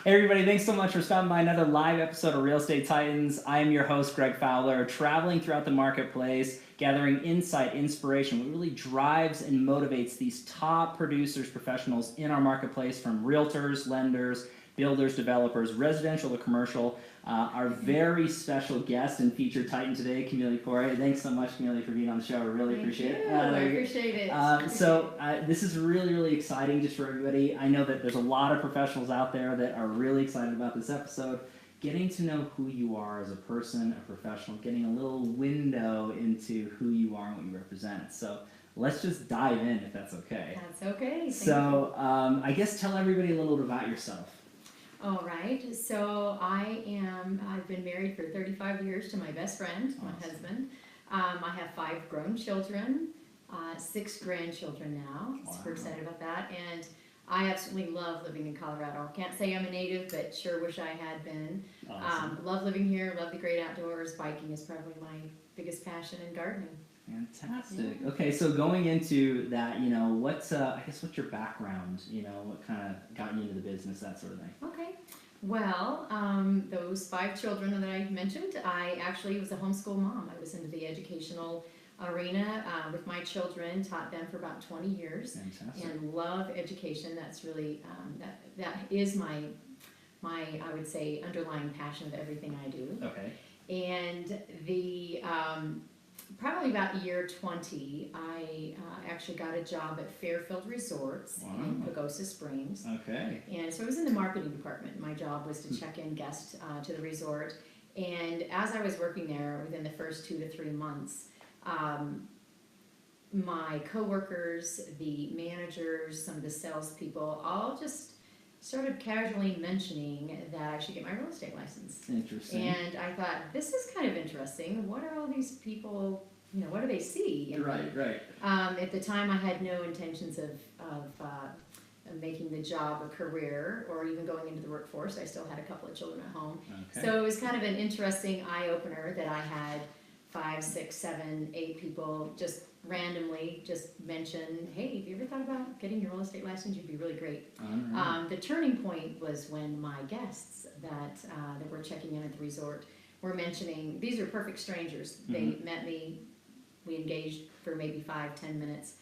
Hey everybody, thanks so much for stopping by another live episode of Real Estate Titans. I am your host, Greg Fowler, traveling throughout the marketplace, gathering insight, inspiration, what really drives and motivates these top producers, professionals in our marketplace, from realtors, lenders, builders, developers, residential to commercial. Our very special guest and featured Titan today, Camellia Coray. Thanks so much, Camellia, for being on the show. I really appreciate it. I appreciate it. This is really, really exciting just for everybody. I know that there's a lot of professionals out there that are really excited about this episode. Getting to know who you are as a person, a professional, getting a little window into who you are and what you represent. So let's just dive in, if that's okay. That's okay. I guess tell everybody a little bit about yourself. All right. So I've been married for 35 years to my best friend, my husband. I have 5 grown children, 6 grandchildren now. Wow. Super excited about that. And I absolutely love living in Colorado. Can't say I'm a native, but sure wish I had been. Awesome. Love living here, love the great outdoors. Biking is probably my biggest passion, and gardening. Fantastic. Yeah. Okay, so going into that, what's your background? What kind of got you into the business, that sort of thing? Okay. Well, those 5 children that I mentioned, I actually was a homeschool mom. I was into the educational arena with my children, taught them for about 20 years. Fantastic. And love education. That's really, that is my, I would say, underlying passion of everything I do. Okay. And probably about year 20, I actually got a job at Fairfield Resorts in Pagosa Springs. Okay. And so I was in the marketing department. My job was to check in guests to the resort. And as I was working there, within the first 2 to 3 months, my coworkers, the managers, some of the salespeople, all just started casually mentioning that I should get my real estate license. Interesting. And I thought, this is kind of interesting. What are all these people, what do they see? And Right. at the time, I had no intentions of making the job a career or even going into the workforce. I still had a couple of children at home. Okay. So it was kind of an interesting eye-opener that I had 5, 6, 7, 8 people just randomly just mention, hey, have you ever thought about getting your real estate license? You'd be really great. Right. The turning point was when my guests that were checking in at the resort were mentioning, these are perfect strangers. They met me, we engaged for maybe 5-10 minutes,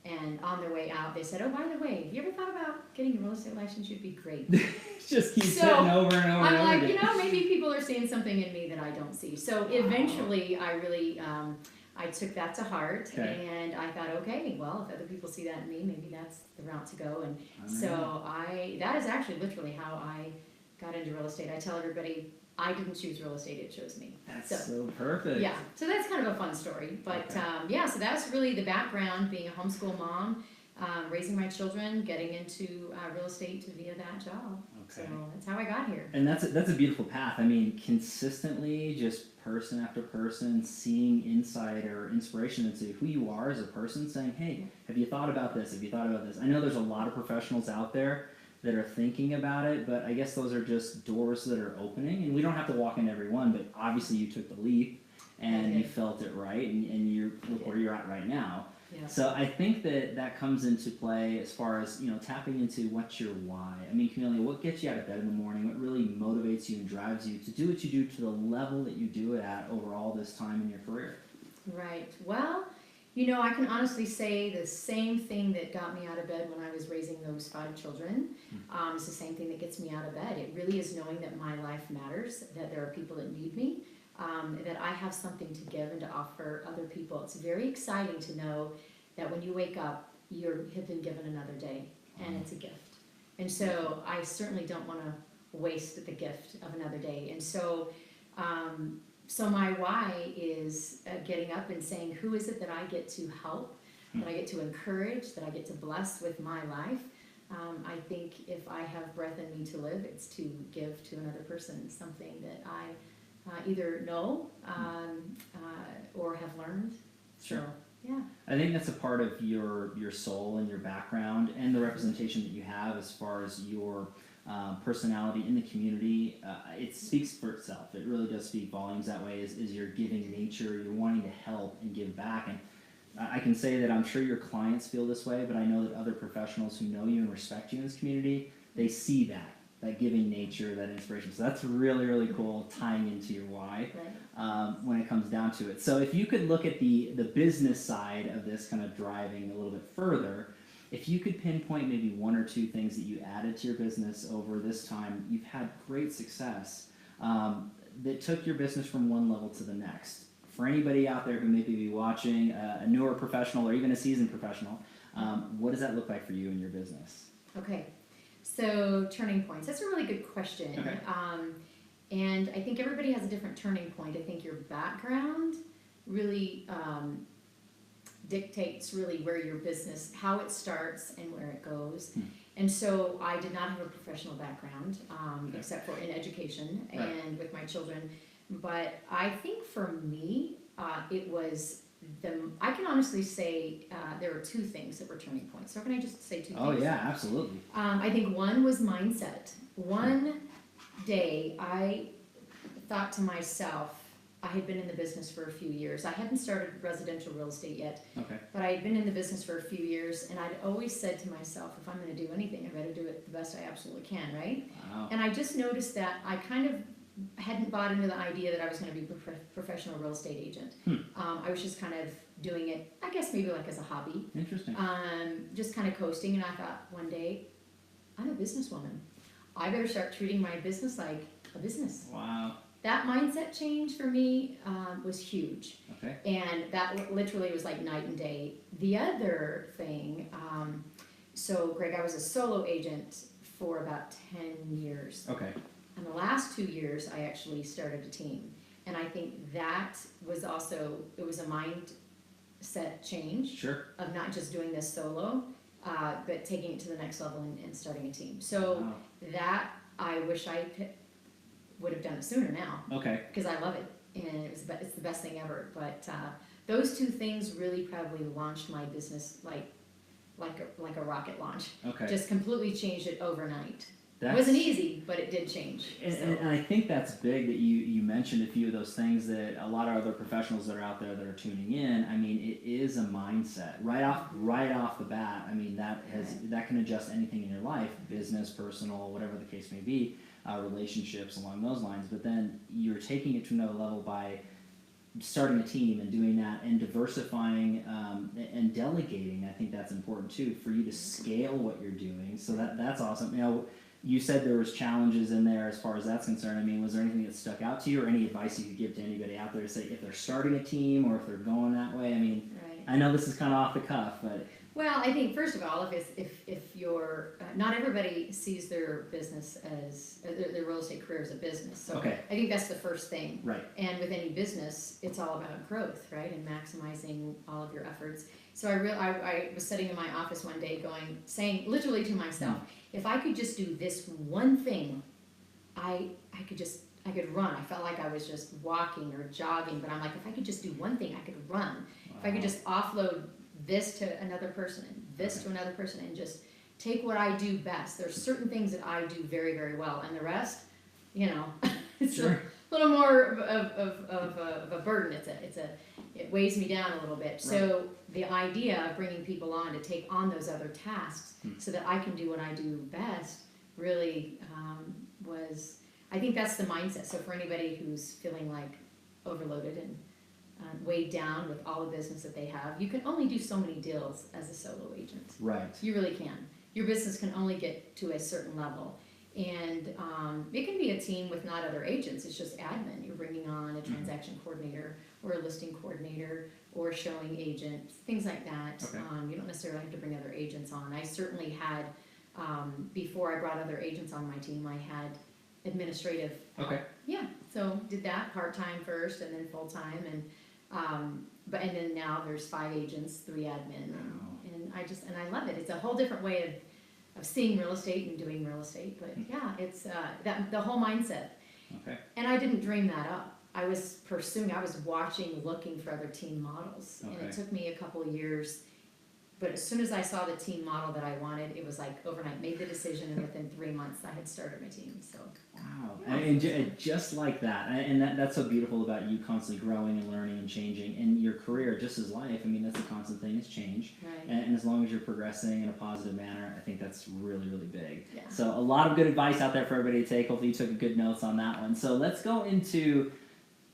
and on their way out they said, oh, by the way, have you ever thought about getting your real estate license? You'd be great. Just keep saying over and over I'm and over like, again. maybe people are seeing something in me that I don't see. So eventually I really I took that to heart, and I thought, okay, well, if other people see that in me, maybe that's the route to go. And so that is actually literally how I got into real estate. I tell everybody, I didn't choose real estate, it chose me. That's so perfect. Yeah, so that's kind of a fun story. But so that's really the background, being a homeschool mom, raising my children, getting into real estate via that job. Okay. So that's how I got here. And that's a beautiful path. I mean, consistently, just person after person, seeing insight or inspiration into who you are as a person, saying, hey, have you thought about this? Have you thought about this? I know there's a lot of professionals out there that are thinking about it, but I guess those are just doors that are opening, and we don't have to walk in every one, but obviously you took the leap, and you felt it right, and you're where you're at right now. Yeah. So I think that comes into play as far as, tapping into what's your why. I mean, Camellia, what gets you out of bed in the morning? What really motivates you and drives you to do what you do to the level that you do it at over all this time in your career? Right. Well, I can honestly say the same thing that got me out of bed when I was raising those 5 children. It's the same thing that gets me out of bed. It really is knowing that my life matters, that there are people that need me, that I have something to give and to offer other people. It's very exciting to know that when you wake up, you have been given another day, and it's a gift. And so I certainly don't want to waste the gift of another day. And so so my why is getting up and saying, who is it that I get to help, that I get to encourage, that I get to bless with my life? I think if I have breath in me to live, it's to give to another person something that I either know or have learned. Sure. So, yeah. I think that's a part of your soul and your background and the representation that you have as far as your personality in the community. It speaks for itself. It really does speak volumes that way, is your giving nature. You're wanting to help and give back. And I can say that I'm sure your clients feel this way, but I know that other professionals who know you and respect you in this community, they see that that giving nature, that inspiration. So that's really, really cool, tying into your why when it comes down to it. So if you could look at the business side of this, kind of driving a little bit further, if you could pinpoint maybe one or two things that you added to your business over this time, you've had great success that took your business from one level to the next. For anybody out there who may be watching, a newer professional or even a seasoned professional, what does that look like for you in your business? Okay, so turning points. That's a really good question. Okay. And I think everybody has a different turning point. I think your background really dictates really where your business, how it starts and where it goes. And so I did not have a professional background, except for in education and with my children. But I think for me, it was I can honestly say there were two things that were turning points. So can I just say two things? Oh yeah, absolutely. I think one was mindset. One day I thought to myself, I had been in the business for a few years. I hadn't started residential real estate yet, but I had been in the business for a few years, and I'd always said to myself, if I'm going to do anything, I better do it the best I absolutely can, right? Wow. And I just noticed that I kind of hadn't bought into the idea that I was going to be a professional real estate agent. I was just kind of doing it, I guess maybe like as a hobby. Interesting. Just kind of coasting, and I thought one day, I'm a businesswoman. I better start treating my business like a business. Wow. That mindset change for me was huge. Okay. And that literally was like night and day. The other thing, so Greg, I was a solo agent for about 10 years. Okay. And the last 2 years, I actually started a team. And I think that was also, it was a mindset change. Sure. Of not just doing this solo, but taking it to the next level and starting a team. So that, I wish I would have done it sooner now. Okay. Because I love it, and it's the best thing ever. But those two things really probably launched my business like a rocket launch. Okay. Just completely changed it overnight. It wasn't easy, but it did change. And I think that's big that you mentioned a few of those things that a lot of other professionals that are out there that are tuning in. I mean, it is a mindset right off the bat. I mean, that can adjust anything in your life, business, personal, whatever the case may be, relationships along those lines. But then you're taking it to another level by starting a team and doing that and diversifying and delegating. I think that's important too for you to scale what you're doing. So that's awesome. You know, you said there was challenges in there as far as that's concerned. I mean, was there anything that stuck out to you or any advice you could give to anybody out there to say if they're starting a team or if they're going that way? I mean, I know this is kind of off the cuff, but... Well, I think first of all, if you're not everybody sees their business as their real estate career as a business. So I think that's the first thing. Right. And with any business, it's all about growth, right, and maximizing all of your efforts. So I was sitting in my office one day, saying literally to myself, if I could just do this one thing, I could run. I felt like I was just walking or jogging, but I'm like, if I could just do one thing, I could run. Wow. If I could just offload this to another person and this to another person and just take what I do best. There's certain things that I do very, very well, and the rest, you know, it's a little more of a burden. It weighs me down a little bit. Right. So the idea of bringing people on to take on those other tasks so that I can do what I do best really was, I think that's the mindset. So for anybody who's feeling like overloaded and weighed down with all the business that they have, you can only do so many deals as a solo agent. Right. You really can. Your business can only get to a certain level. And it can be a team with not other agents. It's just admin. You're bringing on a transaction coordinator or a listing coordinator or a showing agent, things like that. Okay. You don't necessarily have to bring other agents on. I certainly had, before I brought other agents on my team, I had administrative. Okay. Yeah, so did that part-time first and then full-time, and then now there's 5 agents, 3 admin, and I love it. It's a whole different way of seeing real estate and doing real estate, but yeah, it's the whole mindset. Okay. And I didn't dream that up. I was watching, looking for other team models, and it took me a couple of years but as soon as I saw the team model that I wanted, it was like overnight, made the decision, and within 3 months I had started my team. So Wow, yeah. and just like that, and that's so beautiful about you constantly growing and learning and changing, and your career, just as life. I mean, that's a constant thing, is change, Right. and as long as you're progressing in a positive manner, I think that's really, really big. Yeah. So a lot of good advice out there for everybody to take. Hopefully you took good notes on that one. So let's go into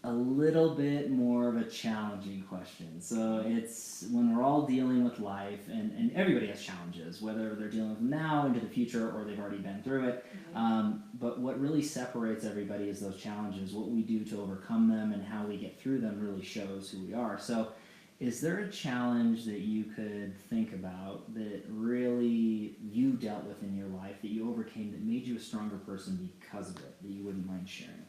a little bit more of a challenging question. So it's when we're all dealing with life, and everybody has challenges, whether they're dealing with them now into the future or they've already been through it. But what really separates everybody is those challenges. What we do to overcome them and how we get through them really shows who we are. So is there a challenge that you could think about that really you dealt with in your life that you overcame that made you a stronger person because of it, that you wouldn't mind sharing?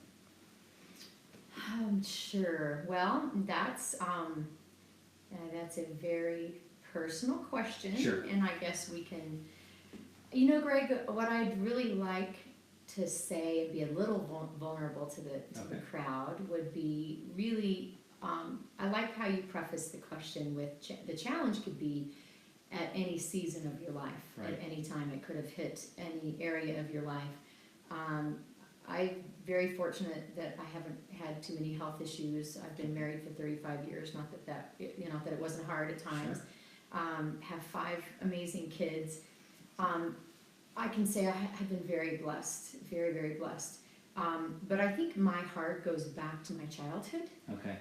Sure. Well, that's a very personal question. Sure. And I guess we can, Greg, what I'd really like to say and be a little vulnerable to the crowd would be really, I like how you preface the question with the challenge could be at any season of your life. Right. At any time it could have hit any area of your life. I'm very fortunate that I haven't had too many health issues. I've been married for 35 years, not that it wasn't hard at times. Sure. Have 5 amazing kids. I can say I've been very blessed, very, very blessed. But I think my heart goes back to my childhood. Okay.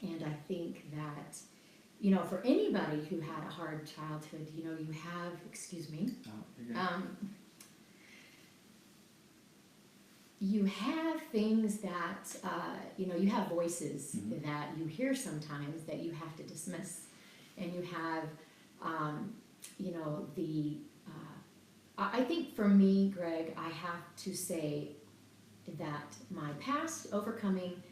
And I think that, for anybody who had a hard childhood, you have, excuse me, you have things that, you have voices that you hear sometimes that you have to dismiss. And you have, I think for me, Greg, I have to say that my past, overcoming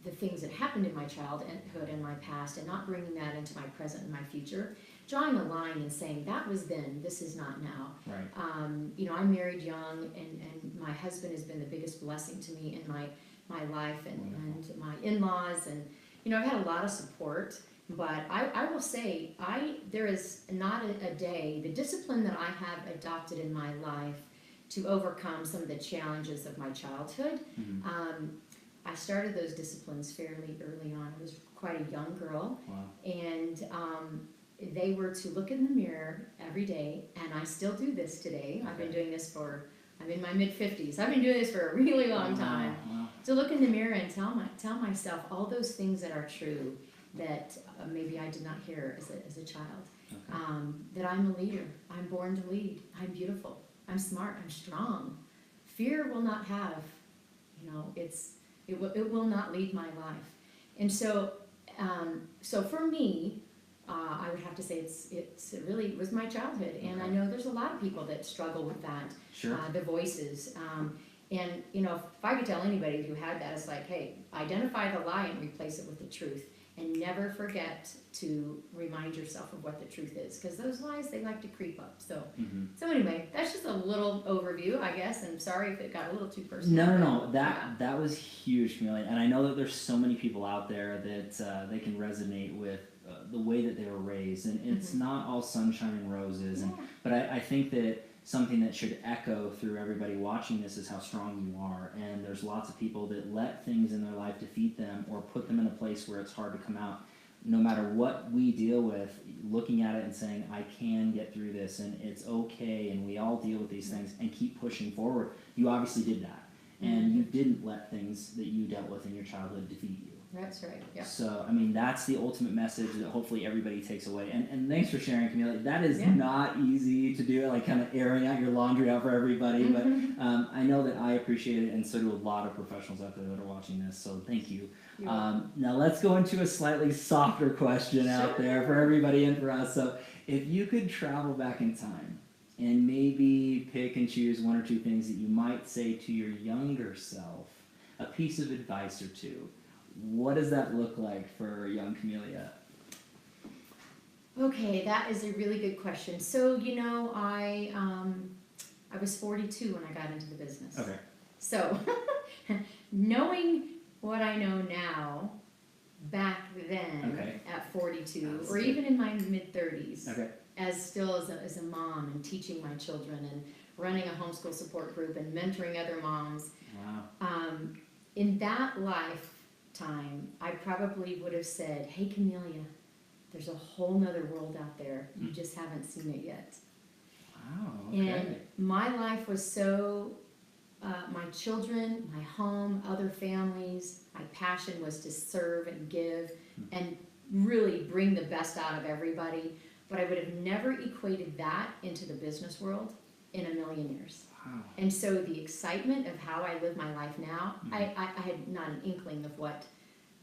the things that happened in my childhood and my past, and not bringing that into my present and my future, drawing a line and saying that was then, this is not now. Right. I married young, and my husband has been the biggest blessing to me in my life, and my in-laws, and I've had a lot of support. But I will say, there is not a day, the discipline that I have adopted in my life to overcome some of the challenges of my childhood. I started those disciplines fairly early on. I was quite a young girl. Wow. And they were to look in the mirror every day, and I still do this today. Okay. I've been doing this I'm in my mid-50s. I've been doing this for a really long time. Wow. To look in the mirror and tell myself all those things that are true that maybe I did not hear as a child. Okay. That I'm a leader. I'm born to lead. I'm beautiful. I'm smart. I'm strong. Fear will not have, it will not lead my life. And so for me, I would have to say it really was my childhood. And okay. I know there's a lot of people that struggle with that. Sure. The voices. And if I could tell anybody who had that, it's like, hey, identify the lie and replace it with the truth. And never forget to remind yourself of what the truth is, because those lies, they like to creep up. So, so anyway, that's just a little overview, I guess. And sorry if it got a little too personal. No. That was huge, Camellia. And I know that there's so many people out there that they can resonate with the way that they were raised, and it's not all sunshine and roses. Yeah. But I think that something that should echo through everybody watching this is how strong you are. And there's lots of people that let things in their life defeat them or put them in a place where it's hard to come out. No matter what we deal with, looking at it and saying, I can get through this, and it's okay, and we all deal with these things, and keep pushing forward. You obviously did that. And you didn't let things that you dealt with in your childhood defeat you. That's right, yeah. So, that's the ultimate message that hopefully everybody takes away. And thanks for sharing, Camellia. That is not easy to do, like kind of airing out your laundry out for everybody. But I know that I appreciate it, and so do a lot of professionals out there that are watching this. So thank you. Now let's go into a slightly softer question out there for everybody and for us. So if you could travel back in time and maybe pick and choose 1 or 2 things that you might say to your younger self, a piece of advice or 2, what does that look like for young Camellia? Okay, that is a really good question. So, I was 42 when I got into the business. Okay. So, knowing what I know now, back then Okay. at 42, That's or good. even in my mid-30s, Okay. as a mom and teaching my children and running a homeschool support group and mentoring other moms. Wow. In that lifetime, I probably would have said, hey, Camellia, there's a whole nother world out there. You just haven't seen it yet. Wow. Okay. And my life was so, my children, my home, other families, my passion was to serve and give and really bring the best out of everybody. But I would have never equated that into the business world in a million years. Wow. And so the excitement of how I live my life now, I had not an inkling of what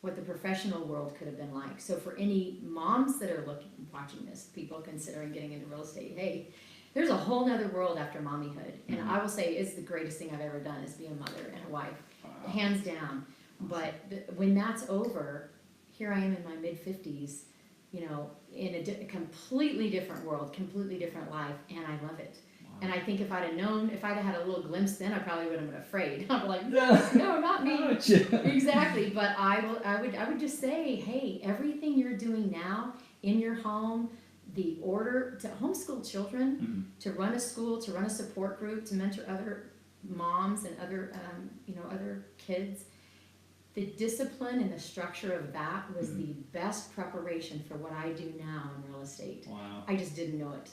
the professional world could have been like. So for any moms that are watching this, people considering getting into real estate, hey, there's a whole nother world after mommyhood. And I will say it's the greatest thing I've ever done is be a mother and a wife, hands down. But when that's over, here I am in my mid-50s, you know, in a completely different world, completely different life, and I love it. And I think if I'd have had a little glimpse then, I probably would have been afraid. I'm like, no, not me. Exactly. But I would just say, hey, everything you're doing now in your home, the order to homeschool children, to run a school, to run a support group, to mentor other moms and other, other kids, the discipline and the structure of that was the best preparation for what I do now in real estate. Wow. I just didn't know it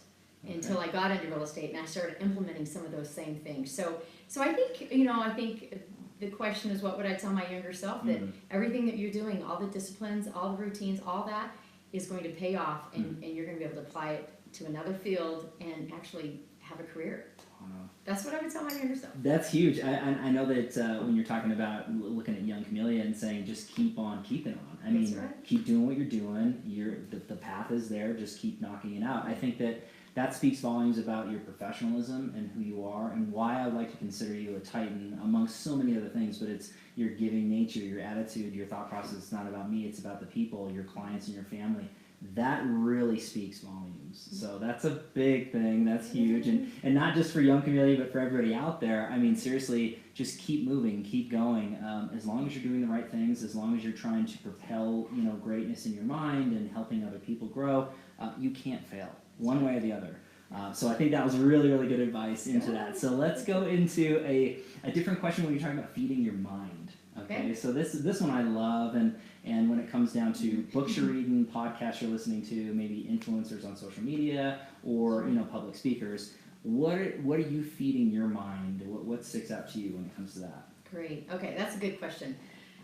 until I got into real estate and I started implementing some of those same things. So I think, I think the question is, what would I tell my younger self? That everything that you're doing, all the disciplines, all the routines, all that is going to pay off, and you're going to be able to apply it to another field and actually have a career. Wow. That's what I would tell my younger self. That's huge. I know that when you're talking about looking at young Camellia and saying just keep on keeping on. I mean, keep doing what you're doing. The path is there. Just keep knocking it out. I think that speaks volumes about your professionalism and who you are, and why I would like to consider you a Titan amongst so many other things. But it's your giving nature, your attitude, your thought process. It's not about me. It's about the people, your clients, and your family. That really speaks volumes. So that's a big thing. That's huge. And not just for young Camellia, but for everybody out there. I mean, seriously, just keep moving, keep going. As long as you're doing the right things, as long as you're trying to propel, greatness in your mind and helping other people grow, you can't fail one way or the other. So I think that was really, really good advice into that. So let's go into a different question when you're talking about feeding your mind. Okay. So this one I love, and when it comes down to books you're reading, podcasts you're listening to, maybe influencers on social media, or public speakers, what are you feeding your mind? What sticks out to you when it comes to that? Great. Okay, that's a good question.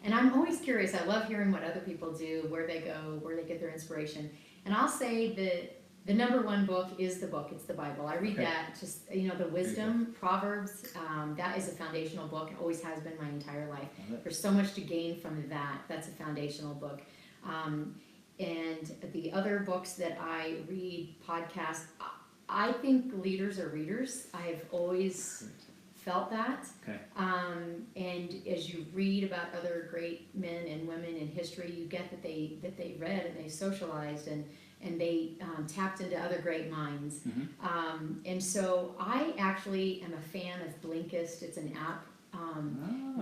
And I'm always curious. I love hearing what other people do, where they go, where they get their inspiration. And I'll say that the number one book is the book. It's the Bible. I read that, just, the wisdom, Proverbs, that is a foundational book. It always has been my entire life. There's so much to gain from that. That's a foundational book. And the other books that I read, podcasts, I think leaders are readers. I've always felt that. Okay. And as you read about other great men and women in history, you get that they read and they socialized and they tapped into other great minds. And so I actually am a fan of Blinkist. It's an app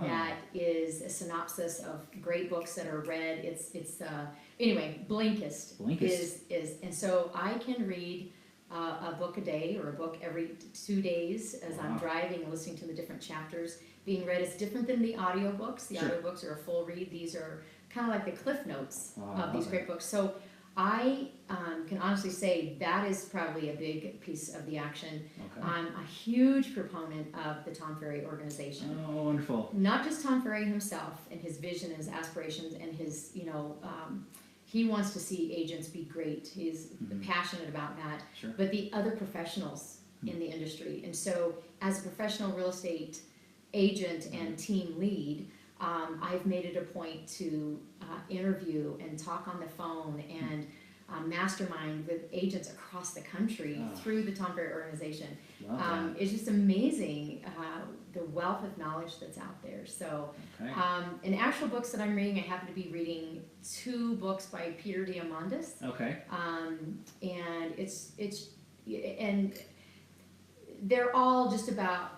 that is a synopsis of great books that are read. Anyway, Blinkist. is and so I can read a book a day or a book every 2 days as I'm driving and listening to the different chapters being read. It's different than the audiobooks. The audiobooks are a full read. These are kind of like the cliff notes of these great books. So I can honestly say that is probably a big piece of the action. I'm a huge proponent of the Tom Ferry organization. Oh, wonderful. Not just Tom Ferry himself and his vision, his aspirations, and his, he wants to see agents be great. He's passionate about that. Sure. But the other professionals in the industry. And so as a professional real estate agent and team lead, I've made it a point to interview and talk on the phone and mastermind with agents across the country through the Tom Ferry organization. It's just amazing the wealth of knowledge that's out there. So, in actual books that I'm reading, I happen to be reading 2 books by Peter Diamandis. And and they're all just about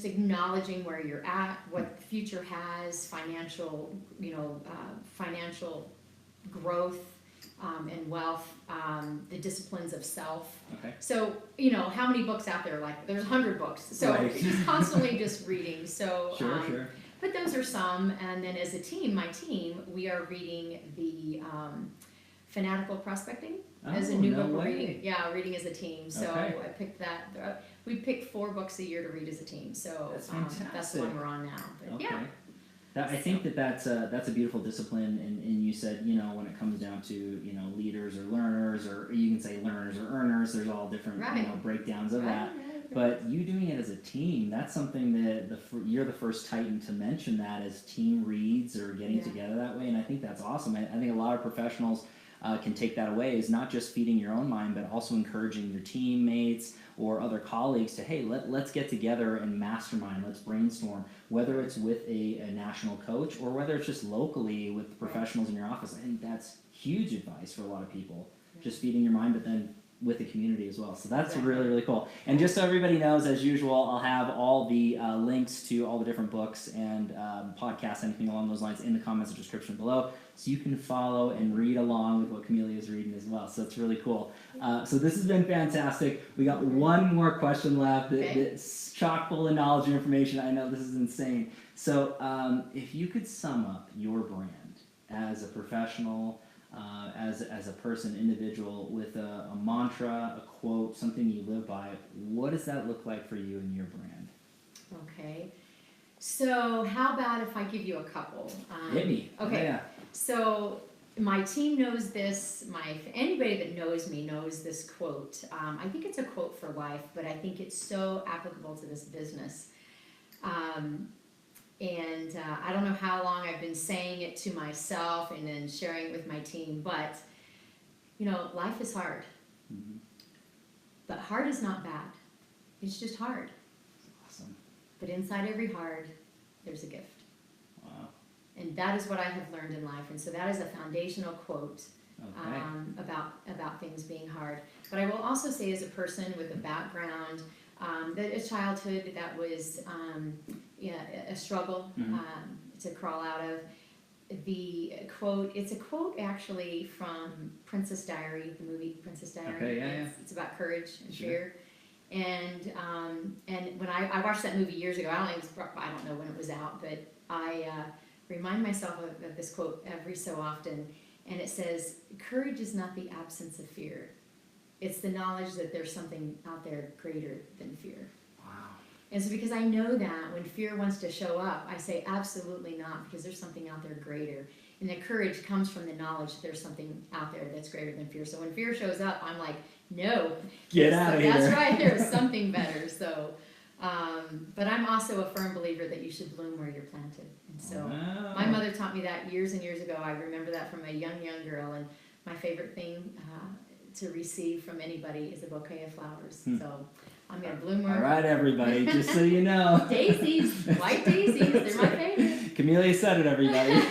acknowledging where you're at, what the future has, financial growth, and wealth, the disciplines of self. Okay. So, how many books out there? Like, there's 100 books. So Right. he's constantly just reading. So, Sure. but those are some. And then as a team, my team, we are reading the Fanatical Prospecting as a new book we're reading. Yeah, reading as a team. So Okay. I picked that. We pick 4 books a year to read as a team. So That's that's the one we're on now. But Okay. yeah. I think that's a beautiful discipline, and you said, when it comes down to, leaders or learners, or you can say learners or earners, there's all different, Right. breakdowns of that. Right. But you doing it as a team, that's something that you're the first Titan to mention that as team reads or getting Yeah. together that way, and I think that's awesome. I think a lot of professionals can take that away, is not just feeding your own mind, but also encouraging your teammates or other colleagues to, hey, let's get together and mastermind, let's brainstorm, whether it's with a national coach or whether it's just locally with the professionals in your office. I think that's huge advice for a lot of people, just feeding your mind, but then with the community as well. So that's really, really cool. And just so everybody knows, as usual, I'll have all the links to all the different books and podcasts, anything along those lines, in the comments or description below, so you can follow and read along with what Camellia is reading as well. So that's really cool. So this has been fantastic. We got one more question left that's chock full of knowledge and information. I know this is insane. So if you could sum up your brand as a professional, as a person, individual, with a mantra, a quote, something you live by, what does that look like for you and your brand? Okay. So how about if I give you a couple? Hit me. Okay. Yeah. So my team knows this. Anybody that knows me knows this quote. I think it's a quote for life, but I think it's so applicable to this business. I don't know how long I've been saying it to myself and then sharing it with my team, but life is hard. Mm-hmm. But hard is not bad. It's just hard. Awesome. But inside every hard, there's a gift. Wow. And that is what I have learned in life. And so that is a foundational quote about things being hard. But I will also say, as a person with a background, a childhood that was a struggle to crawl out of. The quote, it's a quote actually from Princess Diary, the movie Princess Diary. Okay, It's about courage and fear. And when I watched that movie years ago, I don't know when it was out, but I remind myself of this quote every so often, and it says, "Courage is not the absence of fear. It's the knowledge that there's something out there greater than fear." Wow. And so because I know that when fear wants to show up, I say absolutely not, because there's something out there greater. And the courage comes from the knowledge that there's something out there that's greater than fear. So when fear shows up, I'm like, no. Get out of here. That's right, there's something better. So, but I'm also a firm believer that you should bloom where you're planted. And so my mother taught me that years and years ago. I remember that from a young girl. And my favorite thing to receive from anybody is a bouquet of flowers. So I'm going to bloom where. All right, everybody, just so you know. Daisies, white daisies, they're my favorite. Camellia said it, everybody.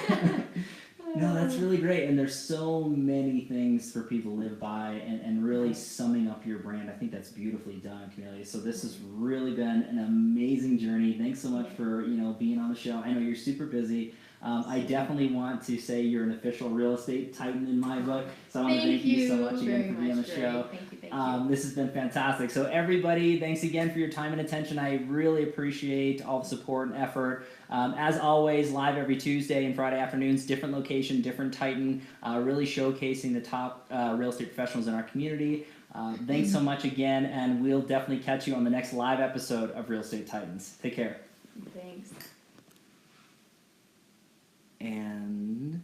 No, that's really great. And there's so many things for people to live by, and really summing up your brand. I think that's beautifully done, Camellia. So this has really been an amazing journey. Thanks so much for being on the show. I know you're super busy. I definitely want to say you're an official real estate titan in my book. So I want to thank you so much again for being on the show. Thank you. This has been fantastic. So everybody, thanks again for your time and attention. I really appreciate all the support and effort. As always, live every Tuesday and Friday afternoons, different location, different Titan, really showcasing the top real estate professionals in our community. Thanks so much again, and we'll definitely catch you on the next live episode of Real Estate Titans. Take care. Thanks. And